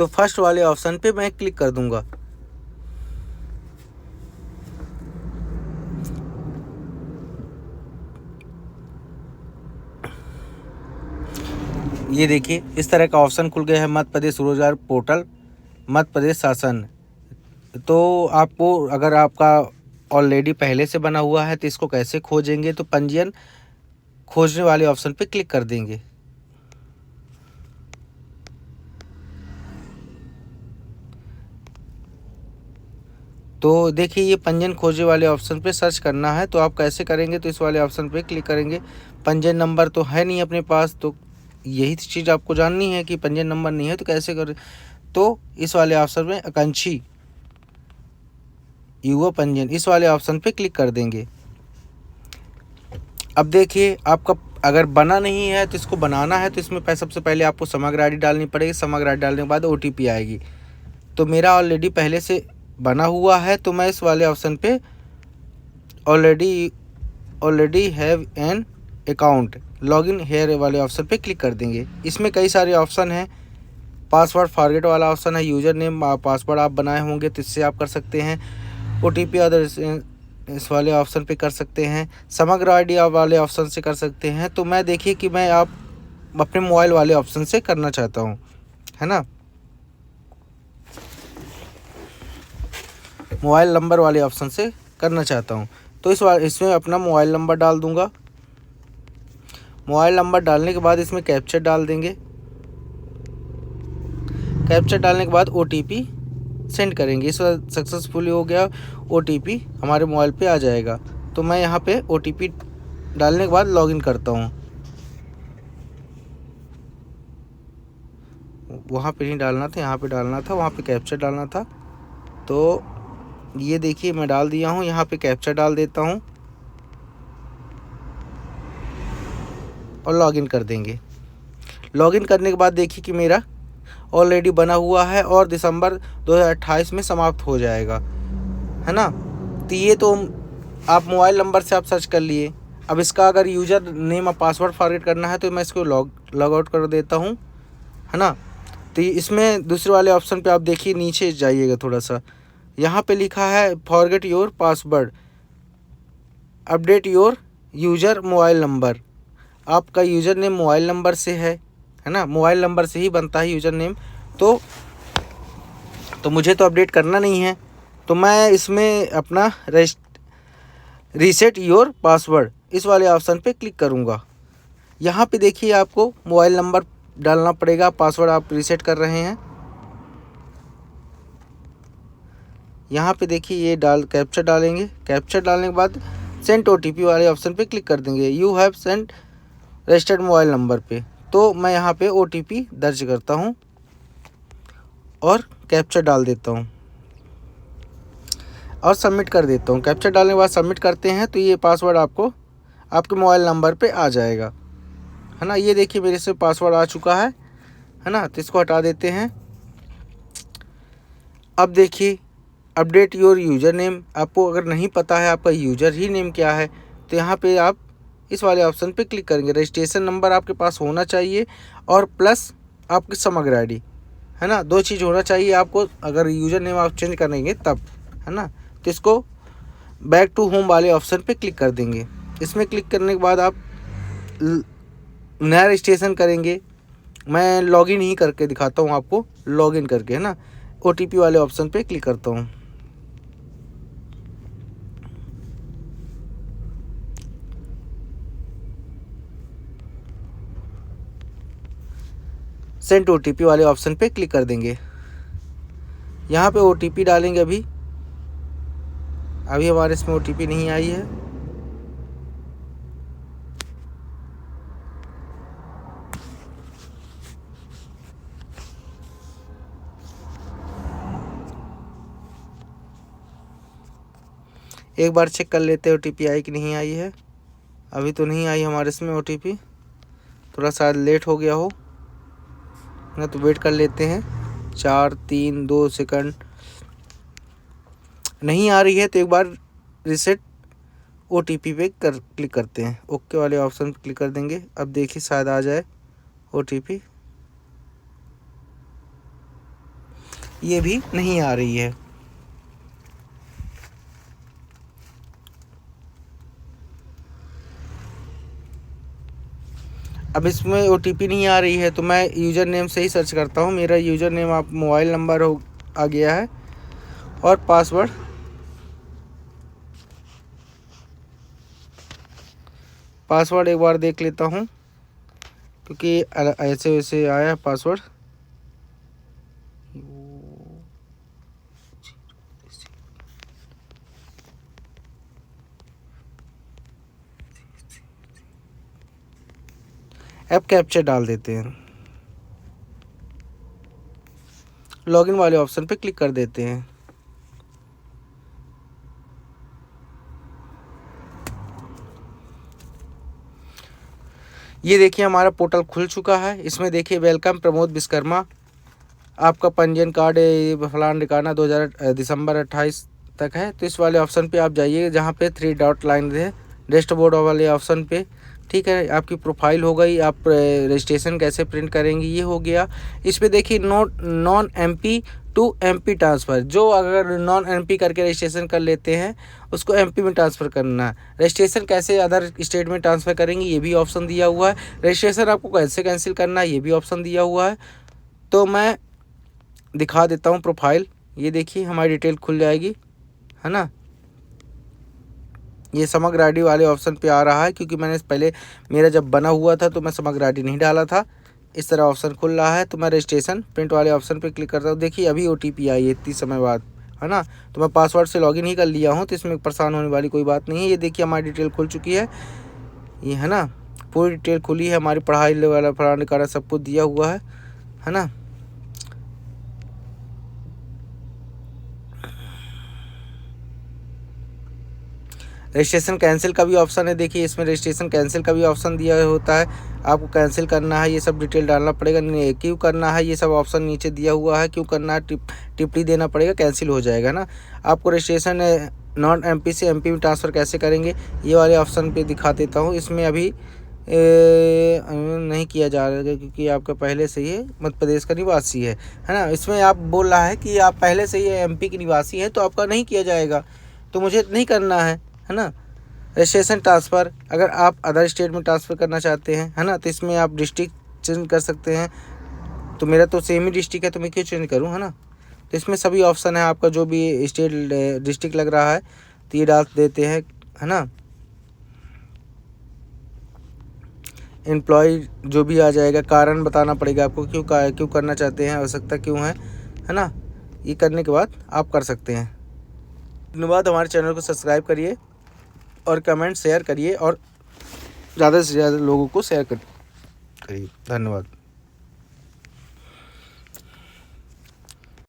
तो फर्स्ट वाले ऑप्शन पे मैं क्लिक कर दूंगा। ये देखिए इस तरह का ऑप्शन खुल गया है, मध्य प्रदेश रोजगार पोर्टल, मध्य प्रदेश शासन। तो आपको अगर आपका ऑलरेडी पहले से बना हुआ है तो इसको कैसे खोजेंगे, तो पंजीयन खोजने वाले ऑप्शन पे क्लिक कर देंगे। तो देखिए ये पंजीयन खोजने वाले ऑप्शन पे सर्च करना है, तो आप कैसे करेंगे, तो इस वाले ऑप्शन पे क्लिक करेंगे। पंजीयन नंबर तो है नहीं अपने पास, तो यही चीज़ आपको जाननी है कि पंजीयन नंबर नहीं है तो कैसे करें। तो इस वाले ऑप्शन में आकांक्षी युवा पंजीयन, इस वाले ऑप्शन पे क्लिक कर देंगे। अब देखिए आपका अगर बना नहीं है तो इसको बनाना है, तो इसमें सबसे पहले आपको समग्र आईडी डालनी पड़ेगी। समग्र आईडी डालने के बाद OTP आएगी। तो मेरा ऑलरेडी पहले से बना हुआ है, तो मैं इस वाले ऑप्शन पे already have an account login here वाले ऑप्शन पे क्लिक कर देंगे। इसमें कई सारे ऑप्शन हैं। पासवर्ड फॉरगेट वाला ऑप्शन है, यूज़र नेम पासवर्ड आप बनाए होंगे तो इससे आप कर सकते हैं। OTP अदर इस वाले ऑप्शन पे कर सकते हैं। समग्र आईडी वाले ऑप्शन से कर सकते हैं। तो मैं देखिए कि मैं आप अपने मोबाइल वाले ऑप्शन से करना चाहता हूँ, है ना, मोबाइल नंबर वाले ऑप्शन से करना चाहता हूँ। तो इसमें अपना मोबाइल नंबर डाल दूँगा। मोबाइल नंबर डालने के बाद इसमें कैप्चर डाल देंगे। कैप्चर डालने के बाद OTP सेंड करेंगे। इस बार सक्सेसफुली हो गया, OTP हमारे मोबाइल पे आ जाएगा। तो मैं यहाँ पे OTP डालने के बाद लॉगिन करता हूँ। वहाँ पे नहीं डालना था, यहाँ पे डालना था, वहाँ पे कैप्चर डालना था। तो ये देखिए मैं डाल दिया हूँ, यहाँ पे कैप्चर डाल देता हूँ और लॉगिन कर देंगे। लॉगिन करने के बाद देखिए कि मेरा ऑलरेडी बना हुआ है और दिसंबर 2028 में समाप्त हो जाएगा, है ना। तो ये तो आप मोबाइल नंबर से आप सर्च कर लिए। अब इसका अगर यूज़र नेम और पासवर्ड फॉरगेट करना है तो मैं इसको लॉग आउट कर देता हूँ, है ना। तो इसमें दूसरे वाले ऑप्शन पे आप देखिए, नीचे जाइएगा थोड़ा सा, यहाँ पे लिखा है forget your password, update your user mobile number. आपका यूज़र नेम मोबाइल नंबर से है ना, मोबाइल नंबर से ही बनता है यूज़र नेम। तो मुझे तो अपडेट करना नहीं है, तो मैं इसमें अपना रीसेट योर पासवर्ड इस वाले ऑप्शन पे क्लिक करूँगा। यहाँ पे देखिए आपको मोबाइल नंबर डालना पड़ेगा, पासवर्ड आप रीसेट कर रहे हैं। यहाँ पे देखिए ये कैप्चर डालेंगे। कैप्चर डालने के बाद सेंड OTP वाले ऑप्शन पे क्लिक कर देंगे। You have send registered mobile number पे। तो मैं यहाँ पे OTP दर्ज करता हूँ और कैप्चर डाल देता हूँ और सबमिट कर देता हूँ। कैप्चर डालने के बाद सबमिट करते हैं तो ये पासवर्ड आपको आपके मोबाइल नंबर पे आ जाएगा, है ना। ये देखिए मेरे से पासवर्ड आ चुका है ना। तो इसको हटा देते हैं। अब देखिए अपडेट योर यूज़र नेम, आपको अगर नहीं पता है आपका यूज़र ही नेम क्या है तो यहाँ पे आप इस वाले ऑप्शन पे क्लिक करेंगे। रजिस्ट्रेशन नंबर आपके पास होना चाहिए और प्लस आपकी समग्र आईडी, है ना, 2 चीज़ होना चाहिए आपको अगर यूज़र नेम आप चेंज करेंगे तब, है ना। तो इसको बैक टू होम वाले ऑप्शन पे क्लिक कर देंगे। इसमें क्लिक करने के बाद आप नया रजिस्ट्रेशन करेंगे। मैं लॉगिन ही करके दिखाता हूँ आपको, लॉगिन करके, है ना। OTP वाले ऑप्शन पे क्लिक करता हूँ। सेंड OTP वाले ऑप्शन पे क्लिक कर देंगे। यहाँ पे OTP डालेंगे। अभी हमारे इसमें OTP नहीं आई है। एक बार चेक कर लेते हैं OTP आई कि नहीं आई है। अभी तो नहीं आई हमारे इसमें OTP, थोड़ा सा लेट हो गया हो ना, तो वेट कर लेते हैं 4 3 2 सेकंड। नहीं आ रही है तो एक बार रीसेट OTP पे क्लिक करते हैं। ओके वाले ऑप्शन पर क्लिक कर देंगे। अब देखिए शायद आ जाए OTP। ये भी नहीं आ रही है। अब इसमें OTP नहीं आ रही है तो मैं यूज़र नेम से ही सर्च करता हूँ। मेरा यूज़र नेम आप मोबाइल नंबर हो आ गया है और पासवर्ड एक बार देख लेता हूँ, क्योंकि ऐसे वैसे आया पासवर्ड। ऐप कैप्चर डाल देते हैं, लॉगिन वाले ऑप्शन पे क्लिक कर देते हैं। ये देखिए हमारा पोर्टल खुल चुका है। इसमें देखिए वेलकम प्रमोद विश्वकर्मा, आपका पंजीयन कार्ड फलान ठिकाना 2000 दिसंबर 28 तक है। तो इस वाले ऑप्शन पे आप जाइए जहाँ पे 3 डॉट लाइन है, डैशबोर्ड वाले ऑप्शन पे। ठीक है, आपकी प्रोफाइल हो गई। आप रजिस्ट्रेशन कैसे प्रिंट करेंगे ये हो गया। इस पे देखिए non MP to MP transfer, जो अगर नॉन MP करके रजिस्ट्रेशन कर लेते हैं उसको MP में ट्रांसफ़र करना है। रजिस्ट्रेशन कैसे अदर स्टेट में ट्रांसफ़र करेंगे ये भी ऑप्शन दिया हुआ है। रजिस्ट्रेशन आपको कैसे कैंसिल करना है ये भी ऑप्शन दिया हुआ है। तो मैं दिखा देता हूँ प्रोफाइल। ये देखिए हमारी डिटेल खुल जाएगी, है ना। ये समग्र ID वाले ऑप्शन पे आ रहा है, क्योंकि मैंने पहले मेरा जब बना हुआ था तो मैं समग्र ID नहीं डाला था। इस तरह ऑप्शन खुल रहा है। तो मैं रजिस्ट्रेशन प्रिंट वाले ऑप्शन पे क्लिक करता हूँ। देखिए अभी OTP आई है इतनी समय बाद, है ना। तो मैं पासवर्ड से लॉगिन ही कर लिया हूँ, तो इसमें परेशान होने वाली कोई बात नहीं है। ये देखिए हमारी डिटेल खुल चुकी है, ये है ना, पूरी डिटेल खुली है। हमारी पढ़ाई वाला फलाना का सब कुछ दिया हुआ है ना। रजिस्ट्रेशन कैंसिल का भी ऑप्शन है। देखिए इसमें रजिस्ट्रेशन कैंसिल का भी ऑप्शन दिया होता है। आपको कैंसिल करना है ये सब डिटेल डालना पड़ेगा। क्यों करना है ये सब ऑप्शन नीचे दिया हुआ है। क्यों करना है टिप्पणी देना पड़ेगा, कैंसिल हो जाएगा ना। आपको रजिस्ट्रेशन नॉन MP से MP में ट्रांसफ़र कैसे करेंगे ये वाले ऑप्शन पे दिखा देता हूँ। इसमें अभी नहीं किया जा रहा है, क्योंकि आपका पहले से ही मध्य प्रदेश का निवासी है ना। इसमें आप बोल रहा है कि आप पहले से ही MP के निवासी हैं, तो आपका नहीं किया जाएगा, तो मुझे नहीं करना है ना। रजिस्ट्रेशन ट्रांसफ़र अगर आप अदर स्टेट में ट्रांसफ़र करना चाहते हैं, है ना, तो इसमें आप डिस्ट्रिक्ट चेंज कर सकते हैं। तो मेरा तो सेम ही डिस्ट्रिक्ट है, तो मैं क्यों चेंज करूं, है ना। तो इसमें सभी ऑप्शन है। आपका जो भी स्टेट डिस्ट्रिक्ट लग रहा है तो ये डाल देते हैं, है ना। एम्प्लॉय जो भी आ जाएगा, कारण बताना पड़ेगा आपको क्यों करना चाहते हैं, आवश्यकता क्यों है ना। ये करने के बाद आप कर सकते हैं। धन्यवाद। हमारे चैनल को सब्सक्राइब करिए और कमेंट शेयर करिए और ज़्यादा से ज़्यादा लोगों को शेयर करिए। धन्यवाद।